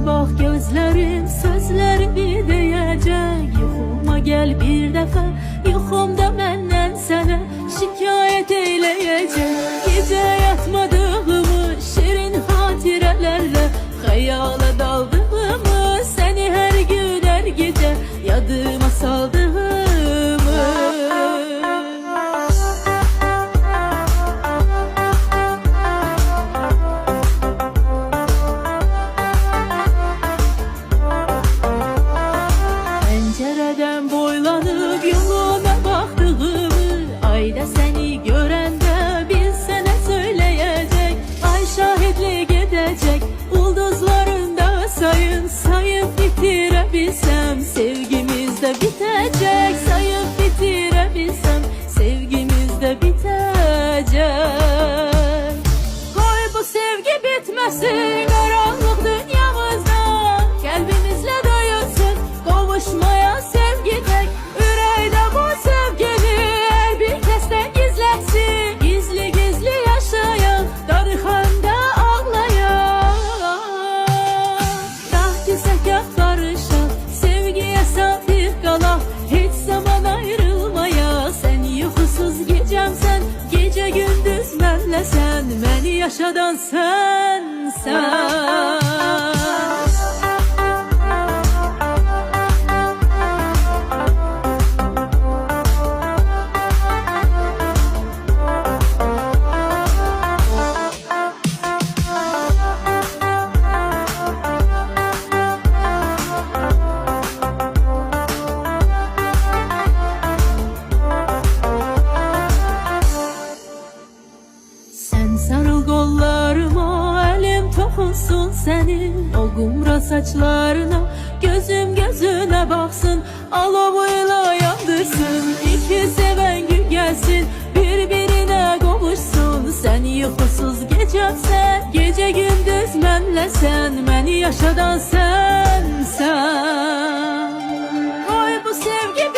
bak gözlerim, sözlerimi diyecek. Yuxuma gel bir defa, yuxumda menden sana şikayet eyleyecek. Gece yatmadığımı şirin hatirelerle, hayala daldığımı, seni her gün her gece yadıma saldığımı. Pencereden boylanıp yoluna baktığımı, ayda seni görende bilsene söyleyecek. Ay şahitlik edecek, ulduzlarında sayın sayıp bitirebilsem, sevgimiz de bitecek. Sayıp bitirebilsem, sevgimiz de bitecek. Koy bu sevgi bitmesin karanlık dünyamızda, kalbimizle doyursun kavuşmaya sevgi tek. Yüreğde bu sevgini her bir kesten gizletsin, gizli gizli yaşayan, darıkanda ağlayan. Kah güzel kah karışan, sevgiye safir kala, hiç zaman ayrılmaya. Sen yuxusuz gecem sen, gece gündüz benle sen, beni yaşadan sen, sen. Sen sarıl kollarıma, elim tokunsun senin o kumral saçlarına, gözüm gözüne baksın, alovuyla yandırsın. İki seven gün gelsin, birbirine kavuşsun. Sen yuxusuz gecem sen, gece gündüz benle sen, beni yaşadan sen, sen. Koy bu sevgi